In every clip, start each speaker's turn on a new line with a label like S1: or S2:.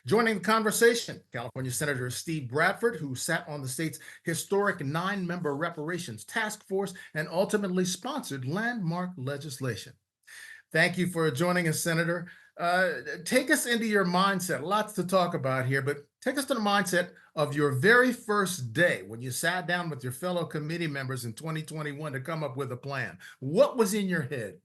S1: Joining the conversation, California Senator Steve Bradford, who sat on the state's historic 9-member Reparations Task Force and ultimately sponsored landmark legislation. Thank you for joining us, Senator. Take us into your mindset. Lots to talk about here, but take us to the mindset of your very first day when you sat down with your fellow committee members in 2021 to come up with a plan. What was in your head?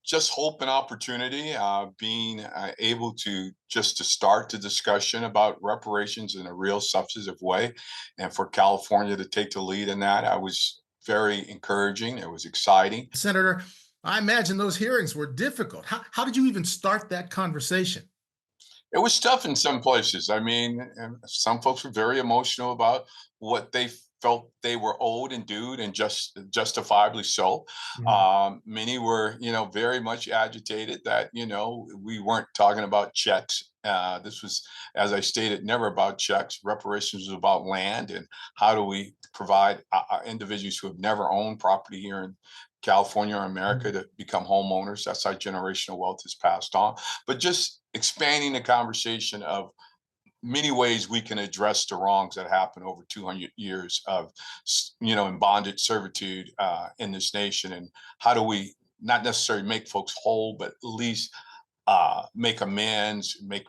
S2: Just hope and opportunity, being able to just to start the discussion about reparations in a real substantive way, and for California to take the lead in that, I was very encouraging. It was exciting.
S1: Senator, I imagine those hearings were difficult. How did you even start that conversation?
S2: It was tough in some places. I mean, and some folks were very emotional about what they felt they were owed and due, and just justifiably so.
S1: Mhm.
S2: Many were, very much agitated that we weren't talking about checks. This was, as I stated, never about checks. Reparations was about land, and how do we provide individuals who have never owned property here in California or America to become homeowners. That's how generational wealth is passed on. But just expanding the conversation of many ways we can address the wrongs that happen over 200 years of, in bondage servitude in this nation, and how do we not necessarily make folks whole, but at least make amends, make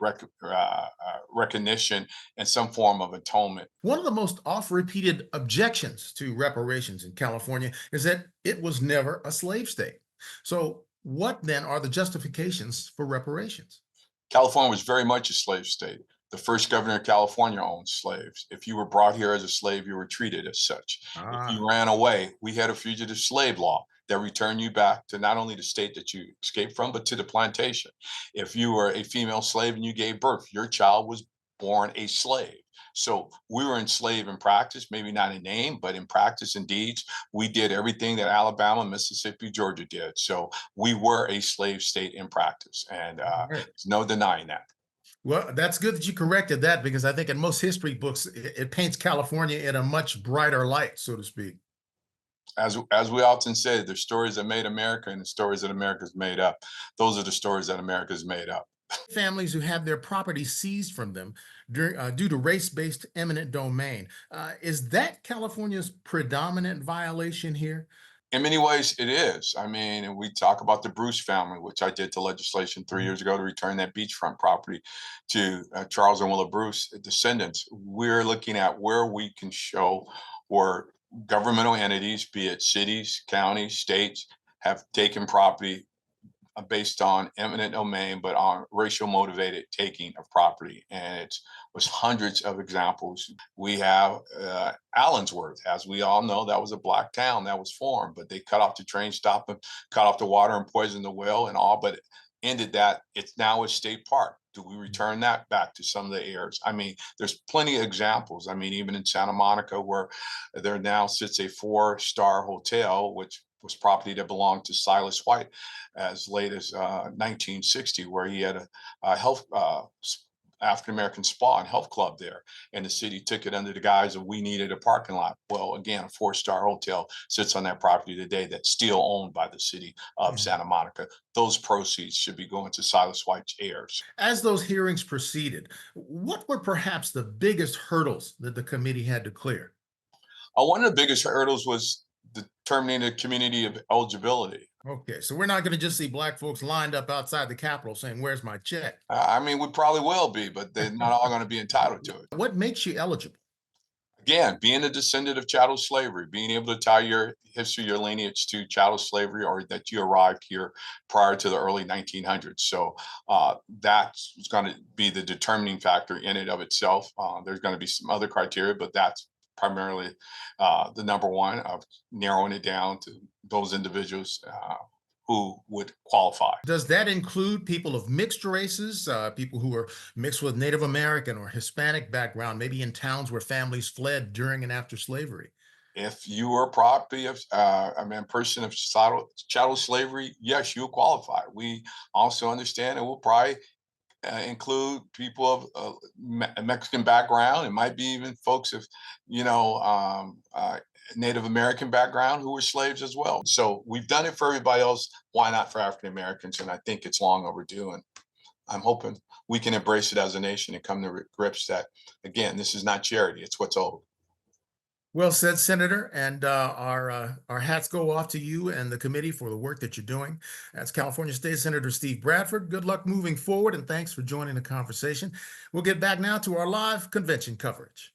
S2: recognition, and some form of atonement.
S1: One of the most oft-repeated objections to reparations in California is that it was never a slave state. So, what then are the justifications for reparations?
S2: California was very much a slave state. The first governor of California owned slaves. If you were brought here as a slave, you were treated as such. If
S1: Ah,
S2: you ran away, we had a fugitive slave law that returned you back to not only the state that you escaped from, but to the plantation. If you were a female slave and you gave birth, your child was born a slave. So we were enslaved in practice, maybe not in name, but in practice and deeds. We did everything that Alabama, Mississippi, Georgia did. So we were a slave state in practice, and
S1: right.
S2: there's no denying that.
S1: Well, that's good that you corrected that because I think in most history books, it paints California in a much brighter light, so to speak.
S2: As we often say, the stories that made America and the stories that America's made up. Those are the stories that America's made up.
S1: Families who have their property seized from them due to race-based eminent domain. Is that California's predominant violation here?
S2: In many ways, it is. I mean, and we talk about the Bruce family, which I did the legislation 3 years ago to return that beachfront property to Charles and Willa Bruce descendants. We're looking at where we can show where governmental entities, be it cities, counties, states, have taken property based on eminent domain, but on racial motivated taking of property. And it was hundreds of examples. We have Allensworth, as we all know, that was a black town that was formed, but they cut off the train stop and cut off the water and poisoned the well and all, but ended that. It's now a state park. Do we return that back to some of the heirs? I mean, there's plenty of examples. I mean, even in Santa Monica, where there now sits a 4-star hotel, which was property that belonged to Silas White as late as 1960, where he had a health African American spa and health club there, and the city took it under the guise of we needed a parking lot. Well, again, a 4-star hotel sits on that property today that's still owned by the city of
S1: Mhm.
S2: Santa Monica. Those proceeds should be going to Silas White's heirs.
S1: As those hearings proceeded, what were perhaps the biggest hurdles that the committee had to clear?
S2: One of the biggest hurdles was determining the community of eligibility.
S1: Okay, so we're not going to just see black folks lined up outside the Capitol saying, "Where's my check?"
S2: I mean, we probably will be, but they're not all going to be entitled to it.
S1: What makes you eligible?
S2: Again, being a descendant of chattel slavery, being able to tie your history, your lineage to chattel slavery, or that you arrived here prior to the early 1900s. So that's going to be the determining factor in and of itself. There's going to be some other criteria, but that's primarily the number one of narrowing it down to those individuals who would qualify.
S1: Does that include people of mixed races, people who are mixed with Native American or Hispanic background, maybe in towns where families fled during and after slavery?
S2: If you were a property of, person of chattel slavery, yes, you qualify. We also understand and we'll probably include people of Mexican background. It might be even folks of, Native American background who were slaves as well. So we've done it for everybody else. Why not for African Americans? And I think it's long overdue. And I'm hoping we can embrace it as a nation and come to grips that, again, this is not charity, it's what's owed.
S1: Well said, Senator. And our hats go off to you and the committee for the work that you're doing. That's California State Senator Steve Bradford. Good luck moving forward, and thanks for joining the conversation. We'll get back now to our live convention coverage.